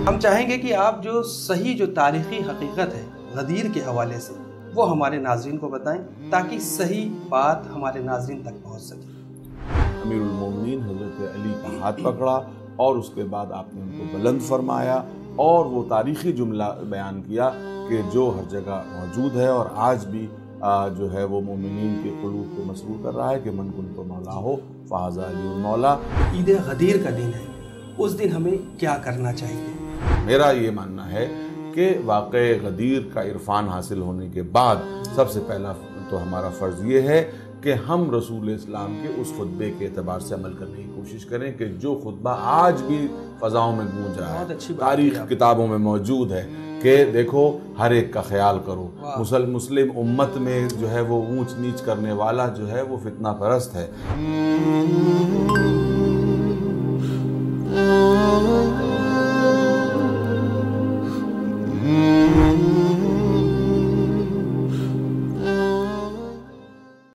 हम चाहेंगे कि आप जो सही जो तारीख़ी हकीकत है गदीर के हवाले से वो हमारे नाज़रीन को बताएं ताकि सही बात हमारे नाज़रीन तक पहुंच सके। अमीरुल मोमिनीन हज़रत अली का हाथ पकड़ा और उसके बाद आपने उनको बुलंद फरमाया और वो तारीख़ी जुमला बयान किया कि जो हर जगह मौजूद है और आज भी जो है वो मोमिनीन के क़ुलूब को मसरूर कर रहा है कि मन कुन्तु मौला हो फ़हाज़ा अली मौला। ईद गदीर का दिन है, उस दिन हमें क्या करना चाहिए? मेरा ये मानना है कि वाक़ई गदीर का इरफान हासिल होने के बाद सबसे पहला तो हमारा फ़र्ज़ ये है कि हम रसूल इस्लाम के उस खुतबे के एतबार से अमल करने की कोशिश करें कि जो खुतबा आज भी फ़ज़ाओं में गूंज रहा है, तारीख़ किताबों में मौजूद है कि देखो हर एक का ख्याल करो। मुस्लिम उम्मत में जो है वो ऊंच नीच करने वाला जो है वो फितना परस्त है।